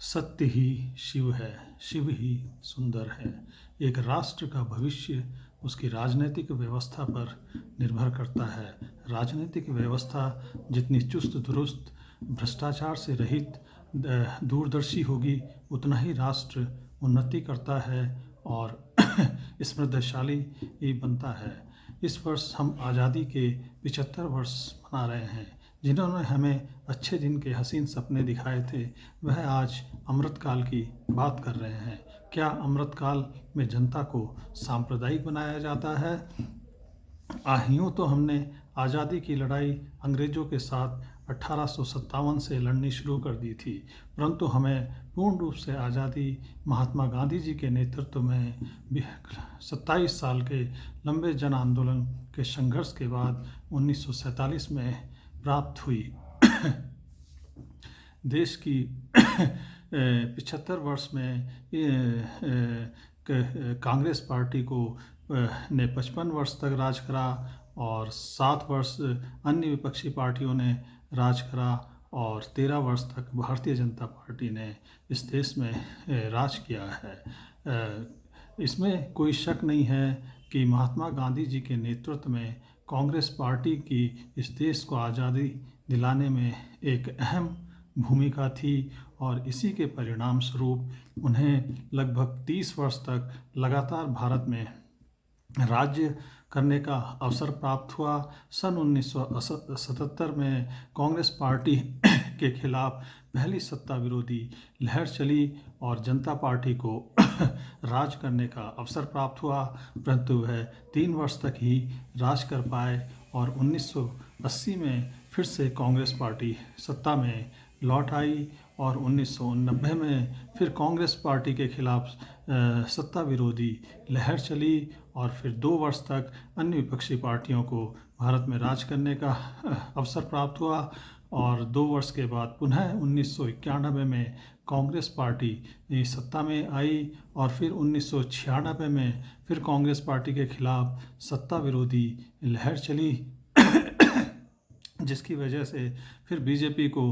सत्य ही शिव है, शिव ही सुंदर है। एक राष्ट्र का भविष्य उसकी राजनीतिक व्यवस्था पर निर्भर करता है। राजनीतिक व्यवस्था जितनी चुस्त दुरुस्त, भ्रष्टाचार से रहित, दूरदर्शी होगी, उतना ही राष्ट्र उन्नति करता है और समृद्धशाली ही बनता है। इस वर्ष हम आज़ादी के 75 वर्ष मना रहे हैं। जिन्होंने हमें अच्छे दिन के हसीन सपने दिखाए थे, वह आज अमृतकाल की बात कर रहे हैं। क्या अमृतकाल में जनता को सांप्रदायिक बनाया जाता है? यूँ तो हमने आज़ादी की लड़ाई अंग्रेज़ों के साथ 1857 से लड़नी शुरू कर दी थी, परंतु हमें पूर्ण रूप से आज़ादी महात्मा गांधी जी के नेतृत्व में 27 साल के लंबे जन आंदोलन के संघर्ष के बाद 1947 में प्राप्त हुई। देश की 75 वर्ष में कांग्रेस पार्टी को ने 55 वर्ष तक राज करा और 7 वर्ष अन्य विपक्षी पार्टियों ने राज करा और 13 वर्ष तक भारतीय जनता पार्टी ने इस देश में राज किया है। इसमें कोई शक नहीं है कि महात्मा गांधी जी के नेतृत्व में कांग्रेस पार्टी की इस देश को आज़ादी दिलाने में एक अहम भूमिका थी और इसी के परिणाम स्वरूप उन्हें लगभग 30 वर्ष तक लगातार भारत में राज्य करने का अवसर प्राप्त हुआ। सन 1977 में कांग्रेस पार्टी के खिलाफ पहली सत्ता विरोधी लहर चली और जनता पार्टी को राज करने का अवसर प्राप्त हुआ, परंतु वह 3 वर्ष तक ही राज कर पाए और 1980 में फिर से कांग्रेस पार्टी सत्ता में लौट आई और 1990 में फिर कांग्रेस पार्टी के खिलाफ सत्ता विरोधी लहर चली और फिर 2 वर्ष तक अन्य विपक्षी पार्टियों को भारत में राज करने का अवसर प्राप्त हुआ और 2 वर्ष के बाद पुनः 1991 में कांग्रेस पार्टी सत्ता में आई और फिर 1996 में फिर कांग्रेस पार्टी के खिलाफ सत्ता विरोधी लहर चली, जिसकी वजह से फिर बीजेपी को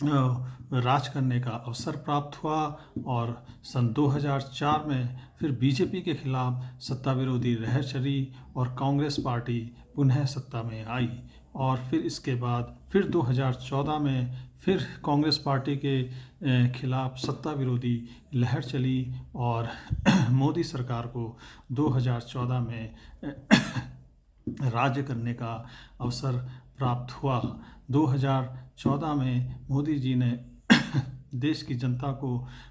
राज करने का अवसर प्राप्त हुआ और सन 2004 में फिर बीजेपी के खिलाफ सत्ता विरोधी लहर चली और कांग्रेस पार्टी पुनः सत्ता में आई और फिर इसके बाद फिर 2014 में फिर कांग्रेस पार्टी के खिलाफ सत्ता विरोधी लहर चली और मोदी सरकार को 2014 में राज्य करने का अवसर प्राप्त हुआ। 2014 में मोदी जी ने देश की जनता को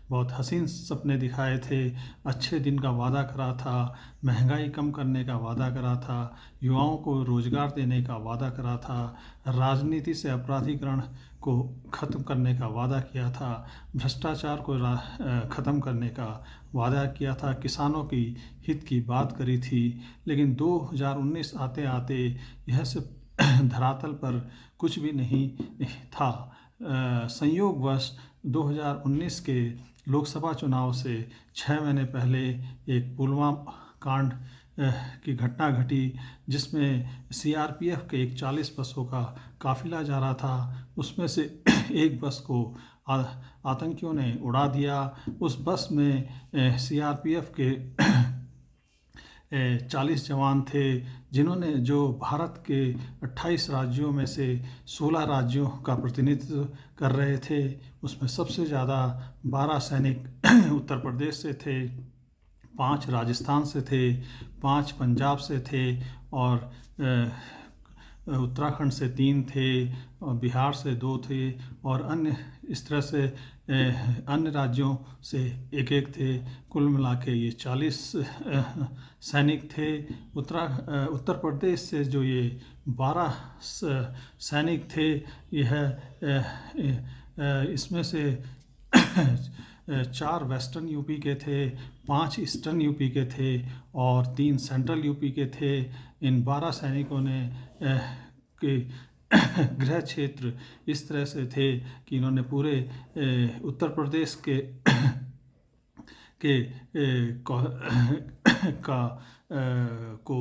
बहुत हसीन सपने दिखाए थे, अच्छे दिन का वादा करा था, महंगाई कम करने का वादा करा था, युवाओं को रोज़गार देने का वादा करा था, राजनीति से अपराधीकरण को ख़त्म करने का वादा किया था, भ्रष्टाचार को ख़त्म करने का वादा किया था, किसानों की हित की बात करी थी। लेकिन 2019 आते आते यह सब धरातल पर कुछ भी नहीं था। संयोगवश 2019 के लोकसभा चुनाव से 6 महीने पहले एक पुलवामा कांड की घटना घटी, जिसमें सीआरपीएफ के एक 40 बसों का काफिला जा रहा था। उसमें से एक बस को आतंकियों ने उड़ा दिया। उस बस में सीआरपीएफ के 40 जवान थे, जिन्होंने जो भारत के 28 राज्यों में से 16 राज्यों का प्रतिनिधित्व कर रहे थे। उसमें सबसे ज़्यादा 12 सैनिक उत्तर प्रदेश से थे, 5 राजस्थान से थे, 5 पंजाब से थे और उत्तराखंड से 3 थे और बिहार से 2 थे और अन्य इस तरह से अन्य राज्यों से एक थे। कुल मिला के ये 40 सैनिक थे। उत्तर प्रदेश से जो ये 12 सैनिक थे, यह इसमें से 4 वेस्टर्न यूपी के थे, 5 ईस्टर्न यूपी के थे और 3 सेंट्रल यूपी के थे। इन 12 सैनिकों ने के गृह क्षेत्र इस तरह से थे कि इन्होंने पूरे उत्तर प्रदेश को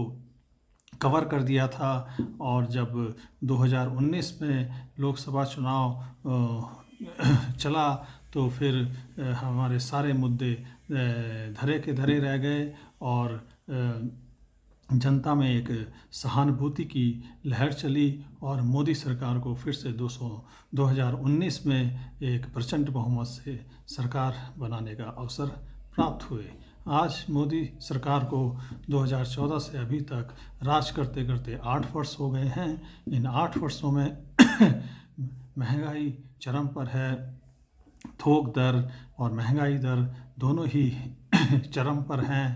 कवर कर दिया था। और जब 2019 में लोकसभा चुनाव चला तो फिर हमारे सारे मुद्दे धरे के धरे रह गए और जनता में एक सहानुभूति की लहर चली और मोदी सरकार को फिर से 2019 में एक प्रचंड बहुमत से सरकार बनाने का अवसर प्राप्त हुए। आज मोदी सरकार को 2014 से अभी तक राज करते करते 8 वर्ष हो गए हैं। इन 8 वर्षों में महंगाई चरम पर है, थोक दर और महंगाई दर दोनों ही चरम पर हैं।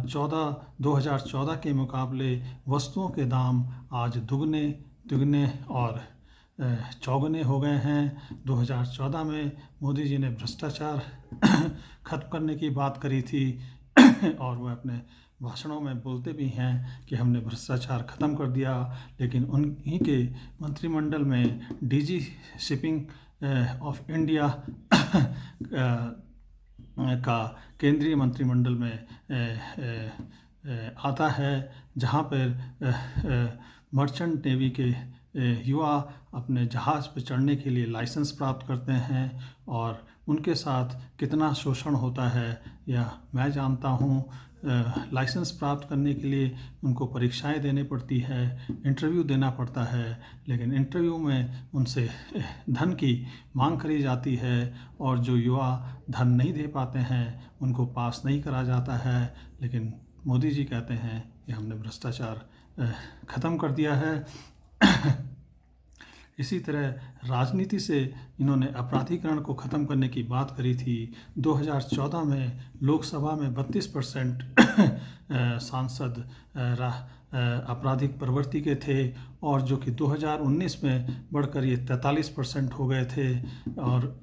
2014 के मुकाबले वस्तुओं के दाम आज दुगने तिगने और चौगुने हो गए हैं। 2014 में मोदी जी ने भ्रष्टाचार खत्म करने की बात करी थी और वह अपने भाषणों में बोलते भी हैं कि हमने भ्रष्टाचार ख़त्म कर दिया, लेकिन उन्हीं के मंत्रिमंडल में डीजी शिपिंग ऑफ इंडिया का केंद्रीय मंत्रिमंडल में आता है, जहाँ पर मर्चेंट नेवी के युवा अपने जहाज़ पर चढ़ने के लिए लाइसेंस प्राप्त करते हैं और उनके साथ कितना शोषण होता है यह मैं जानता हूँ। लाइसेंस प्राप्त करने के लिए उनको परीक्षाएं देनी पड़ती है, इंटरव्यू देना पड़ता है, लेकिन इंटरव्यू में उनसे धन की मांग करी जाती है और जो युवा धन नहीं दे पाते हैं उनको पास नहीं करा जाता है। लेकिन मोदी जी कहते हैं कि हमने भ्रष्टाचार ख़त्म कर दिया है। इसी तरह राजनीति से इन्होंने अपराधीकरण को ख़त्म करने की बात करी थी। 2014 में लोकसभा में 32% सांसद आपराधिक प्रवृत्ति के थे और जो कि 2019 में बढ़कर ये 43% हो गए थे। और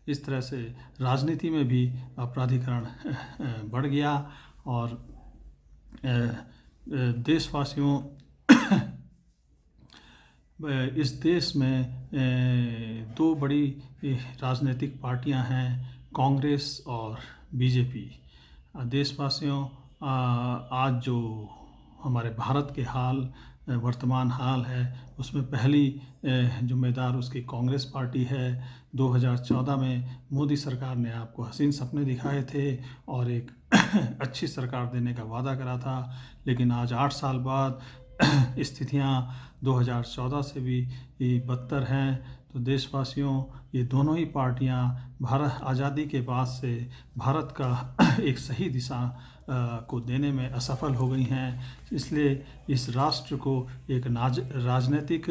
इस तरह से राजनीति में भी अपराधीकरण बढ़ गया और देशवासियों इस देश में दो बड़ी राजनीतिक पार्टियां हैं, कांग्रेस और बीजेपी। देशवासियों, आज जो हमारे भारत के वर्तमान हाल है उसमें पहली जिम्मेदार उसकी कांग्रेस पार्टी है। 2014 में मोदी सरकार ने आपको हसीन सपने दिखाए थे और एक अच्छी सरकार देने का वादा करा था, लेकिन आज 8 साल बाद स्थितियां 2014 से भी बदतर हैं। तो देशवासियों, ये दोनों ही पार्टियां भारत आज़ादी के बाद से भारत का एक सही दिशा को देने में असफल हो गई हैं। इसलिए इस राष्ट्र को एक राजनीतिक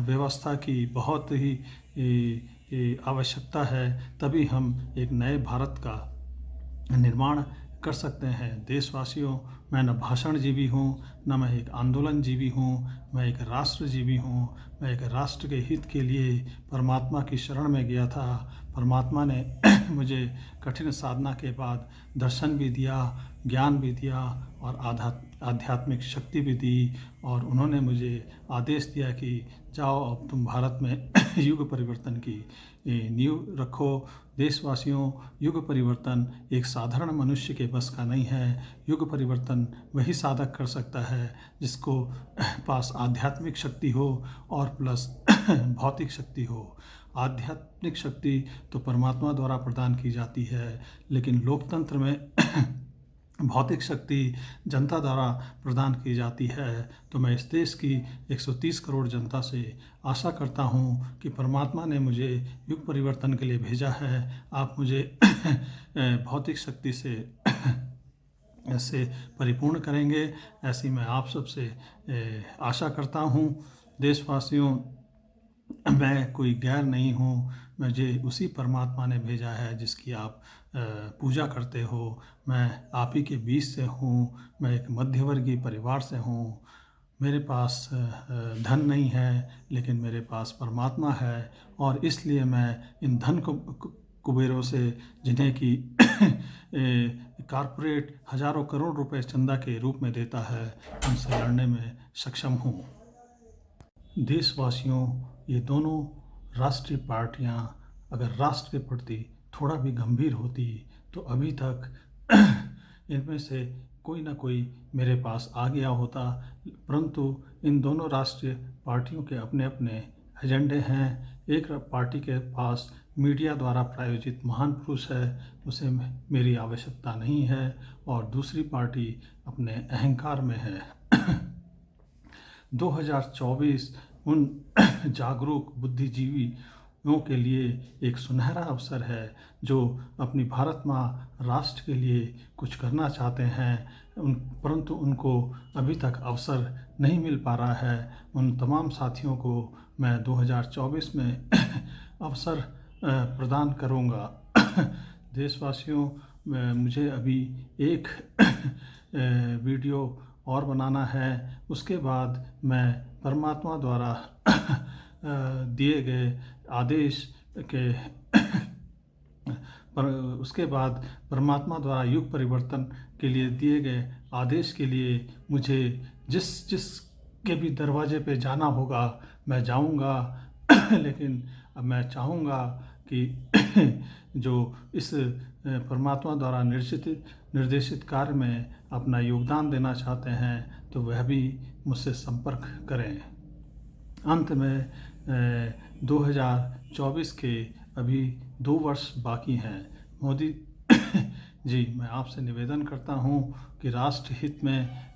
व्यवस्था की बहुत ही आवश्यकता है, तभी हम एक नए भारत का निर्माण कर सकते हैं। देशवासियों, मैं न भाषणजीवी हूँ, न मैं एक आंदोलनजीवी हूँ, मैं एक राष्ट्रजीवी हूँ। मैं एक राष्ट्र के हित के लिए परमात्मा की शरण में गया था। परमात्मा ने मुझे कठिन साधना के बाद दर्शन भी दिया, ज्ञान भी दिया और आध्यात्मिक शक्ति भी दी, और उन्होंने मुझे आदेश दिया कि जाओ अब तुम भारत में युग परिवर्तन की नींव रखो। देशवासियों, युग परिवर्तन एक साधारण मनुष्य के बस का नहीं है। युग परिवर्तन वही साधक कर सकता है जिसको पास आध्यात्मिक शक्ति हो और प्लस भौतिक शक्ति हो। आध्यात्मिक शक्ति तो परमात्मा द्वारा प्रदान की जाती है, लेकिन लोकतंत्र में भौतिक शक्ति जनता द्वारा प्रदान की जाती है। तो मैं इस देश की 130 करोड़ जनता से आशा करता हूँ कि परमात्मा ने मुझे युग परिवर्तन के लिए भेजा है। आप मुझे भौतिक शक्ति से परिपूर्ण करेंगे, ऐसी मैं आप सबसे आशा करता हूँ। देशवासियों, मैं कोई गैर नहीं हूँ, मुझे उसी परमात्मा ने भेजा है जिसकी आप पूजा करते हो। मैं आप ही के बीच से हूँ। मैं एक मध्यवर्गीय परिवार से हूँ। मेरे पास धन नहीं है, लेकिन मेरे पास परमात्मा है, और इसलिए मैं इन धन कुबेरों से, जिन्हें कि कॉरपोरेट हज़ारों करोड़ रुपए चंदा के रूप में देता है, उनसे लड़ने में सक्षम हूँ। देशवासियों, ये दोनों राष्ट्रीय पार्टियां अगर राष्ट्र के प्रति थोड़ा भी गंभीर होती तो अभी तक इनमें से कोई ना कोई मेरे पास आ गया होता, परंतु इन दोनों राष्ट्रीय पार्टियों के अपने अपने एजेंडे हैं। एक पार्टी के पास मीडिया द्वारा प्रायोजित महान पुरुष है, उसे मेरी आवश्यकता नहीं है, और दूसरी पार्टी अपने अहंकार में है। 2024 उन जागरूक बुद्धिजीवियों के लिए एक सुनहरा अवसर है जो अपनी भारत माँ राष्ट्र के लिए कुछ करना चाहते हैं, परंतु उनको अभी तक अवसर नहीं मिल पा रहा है। उन तमाम साथियों को मैं 2024 में अवसर प्रदान करूँगा। देशवासियों, मुझे अभी एक वीडियो और बनाना है, उसके बाद मैं परमात्मा द्वारा दिए गए आदेश के पर उसके बाद परमात्मा द्वारा युग परिवर्तन के लिए दिए गए आदेश के लिए मुझे जिस के भी दरवाजे पे जाना होगा मैं जाऊंगा। लेकिन अब मैं चाहूँगा कि जो इस परमात्मा द्वारा निर्देशित कार्य में अपना योगदान देना चाहते हैं तो वह भी मुझसे संपर्क करें। अंत में 2024 के अभी 2 वर्ष बाकी हैं। मोदी जी, मैं आपसे निवेदन करता हूं कि राष्ट्र हित में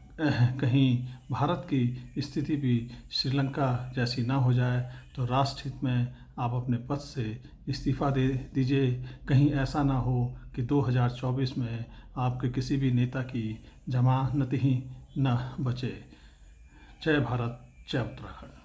कहीं भारत की स्थिति भी श्रीलंका जैसी ना हो जाए, तो राष्ट्र हित में आप अपने पद से इस्तीफ़ा दे दीजिए। कहीं ऐसा ना हो कि 2024 में आपके किसी भी नेता की जमानत ही न बचे। जय भारत, जय उत्तराखंड।